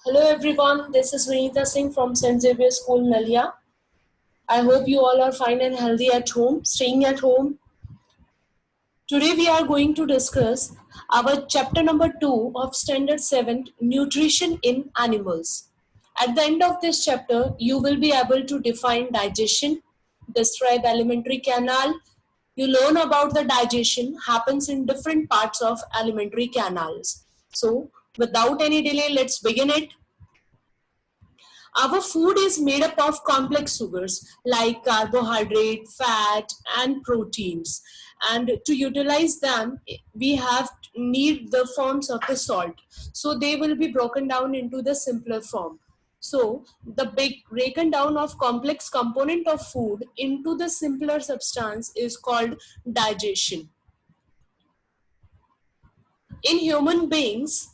Hello everyone, this is Vinita Singh from St. Xavier School, Nalia. I hope you all are fine and healthy at home, staying at home. Today we are going to discuss our chapter number 2 of Standard 7, Nutrition in Animals. At the end of this chapter, you will be able to define digestion, describe alimentary canal. You learn about the digestion happens in different parts of alimentary canals. So, without any delay, let's begin it. Our food is made up of complex sugars like carbohydrate, fat, and proteins. And to utilize them, we have need the forms of the salt. So they will be broken down into the simpler form. So the big breaking down of complex component of food into the simpler substance is called digestion. In human beings,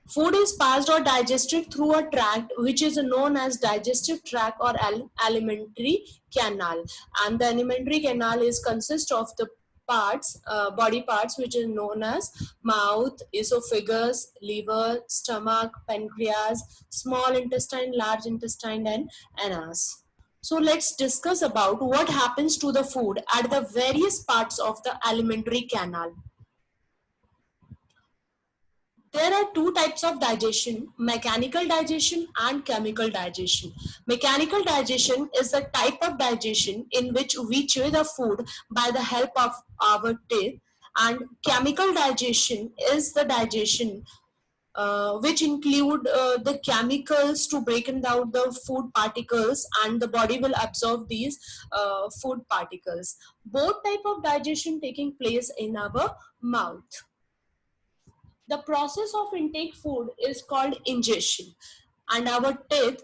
food is passed or digested through a tract which is known as digestive tract or alimentary canal, and the alimentary canal is consist of the parts, body parts, which is known as mouth, esophagus, liver, stomach, pancreas, small intestine, large intestine, and anus. So let's discuss about what happens to the food at the various parts of the alimentary canal. There are two types of digestion, mechanical digestion and chemical digestion. Mechanical digestion is the type of digestion in which we chew the food by the help of our teeth, and chemical digestion is the digestion which include the chemicals to break down the food particles, and the body will absorb these food particles. Both type of digestion taking place in our mouth. The process of intake food is called ingestion, and our teeth,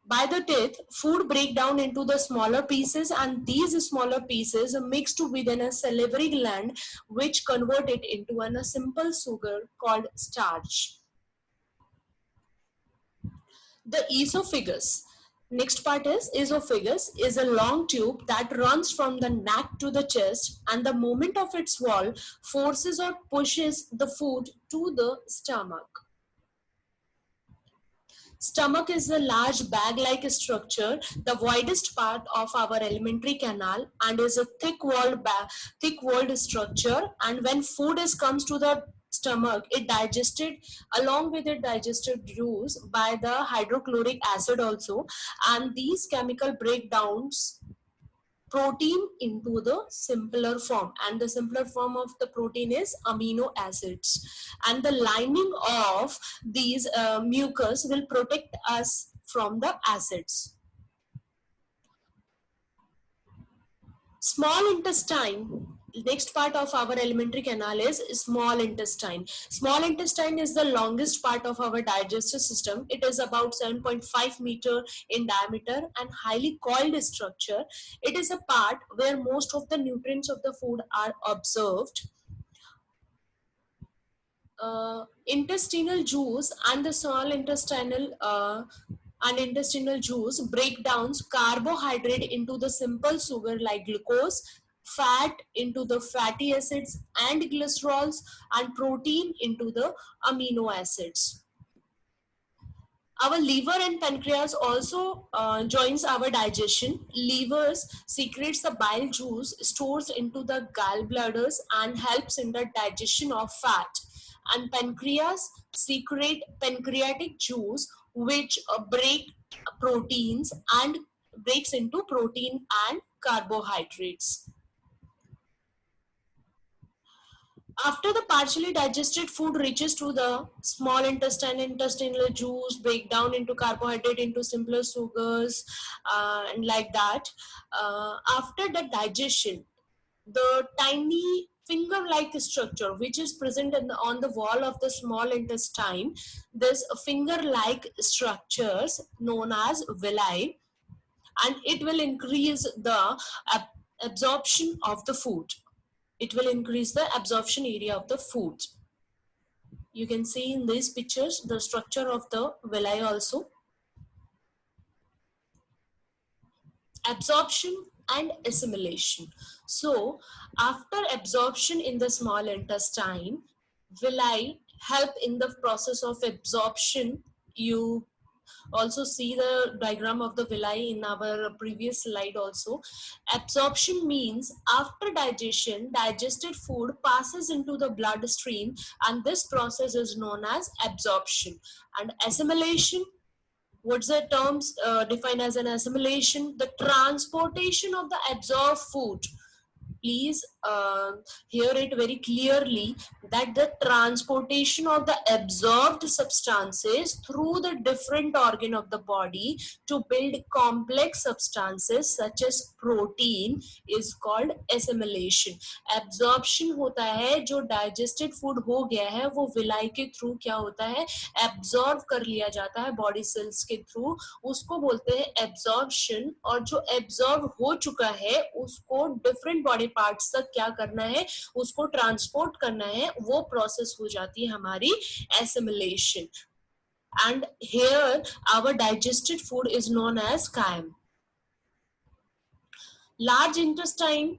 by the teeth, food break down into the smaller pieces, and these smaller pieces are mixed within a salivary gland which convert it into a simple sugar called starch. The esophagus. Next part is esophagus is a long tube that runs from the neck to the chest, and the movement of its wall forces or pushes the food to the stomach. Stomach is a large bag-like structure, the widest part of our alimentary canal, and is a thick-walled structure. And when food comes to the stomach, it digested along with it digested juice by the hydrochloric acid also, and these chemical breakdowns protein into the simpler form, and the simpler form of the protein is amino acids, and the lining of these mucus will protect us from the acids. Small intestine. Next part of our alimentary canal is small intestine. Small intestine is the longest part of our digestive system. It is about 7.5 meter in diameter and highly coiled structure. It is a part where most of the nutrients of the food are observed. Intestinal juice and the small intestinal juice break down carbohydrate into the simple sugar like glucose, fat into the fatty acids and glycerols, and protein into the amino acids. Our liver and pancreas also joins our digestion. Livers secretes the bile juice, stores into the gallbladders, and helps in the digestion of fat. And pancreas secrete pancreatic juice, which break proteins and breaks into protein and carbohydrates. After the partially digested food reaches to the small intestine, intestinal juice break down into carbohydrate into simpler sugars, and like that. After the digestion, the tiny finger-like structure which is present on the wall of the small intestine, this finger-like structures known as villi, and it will increase the absorption of the food. It will increase the absorption area of the food. You can see in these pictures the structure of the villi also. Absorption and assimilation. So after absorption in the small intestine, villi help in the process of absorption You also see the diagram of the villi in our previous slide also. Absorption means after digestion, digested food passes into the bloodstream, and this process is known as absorption. And assimilation, what's the terms defined as an assimilation? The transportation of the absorbed food. Please hear it very clearly, that the transportation of the absorbed substances through the different organ of the body to build complex substances such as protein is called assimilation. Absorption होता है, जो digested food हो गया है वो villi के through क्या होता है, absorb कर लिया जाता है body cells के थ्रू, उसको बोलते हैं एब्जॉर्प्शन। और जो एब्जॉर्ब हो चुका है उसको डिफरेंट बॉडी पार्ट्स तक क्या करना है, उसको ट्रांसपोर्ट करना है, वो प्रोसेस हो जाती है हमारी assimilation. And here our digested food is known as chyme. Large intestine,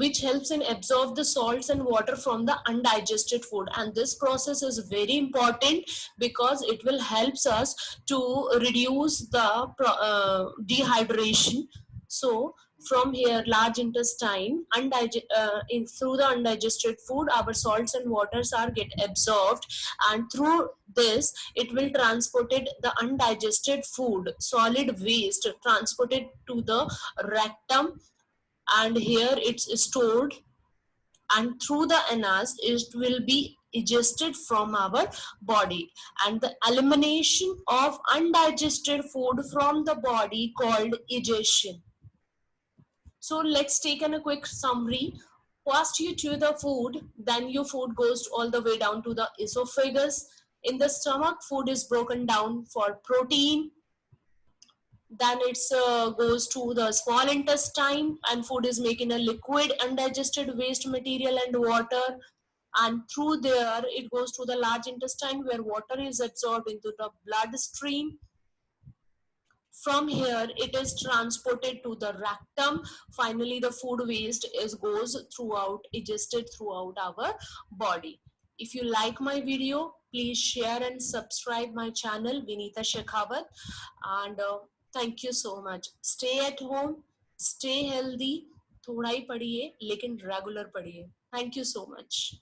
which helps in absorb the salts and water from the undigested food, and this process is very important because it will helps us to reduce the dehydration. So from here, large intestine, through the undigested food our salts and waters are get absorbed, and through this it will transported the undigested food solid waste transported to the rectum, and here it's stored, and through the anus it will be digested from our body, and the elimination of undigested food from the body called digestion. So let's take a quick summary. First you chew the food, then your food goes all the way down to the esophagus. In the stomach, food is broken down for protein, then it goes to the small intestine, and food is making a liquid undigested waste material and water, and through there it goes to the large intestine where water is absorbed into the bloodstream. From here it is transported to the rectum. Finally the food waste is goes throughout, digested throughout our body. If you like my video, please share and subscribe my channel Vinita Shekhawat, and thank you so much. Stay at home, stay healthy, थोड़ा ही पढ़िए लेकिन regular पढ़िए. Thank you so much.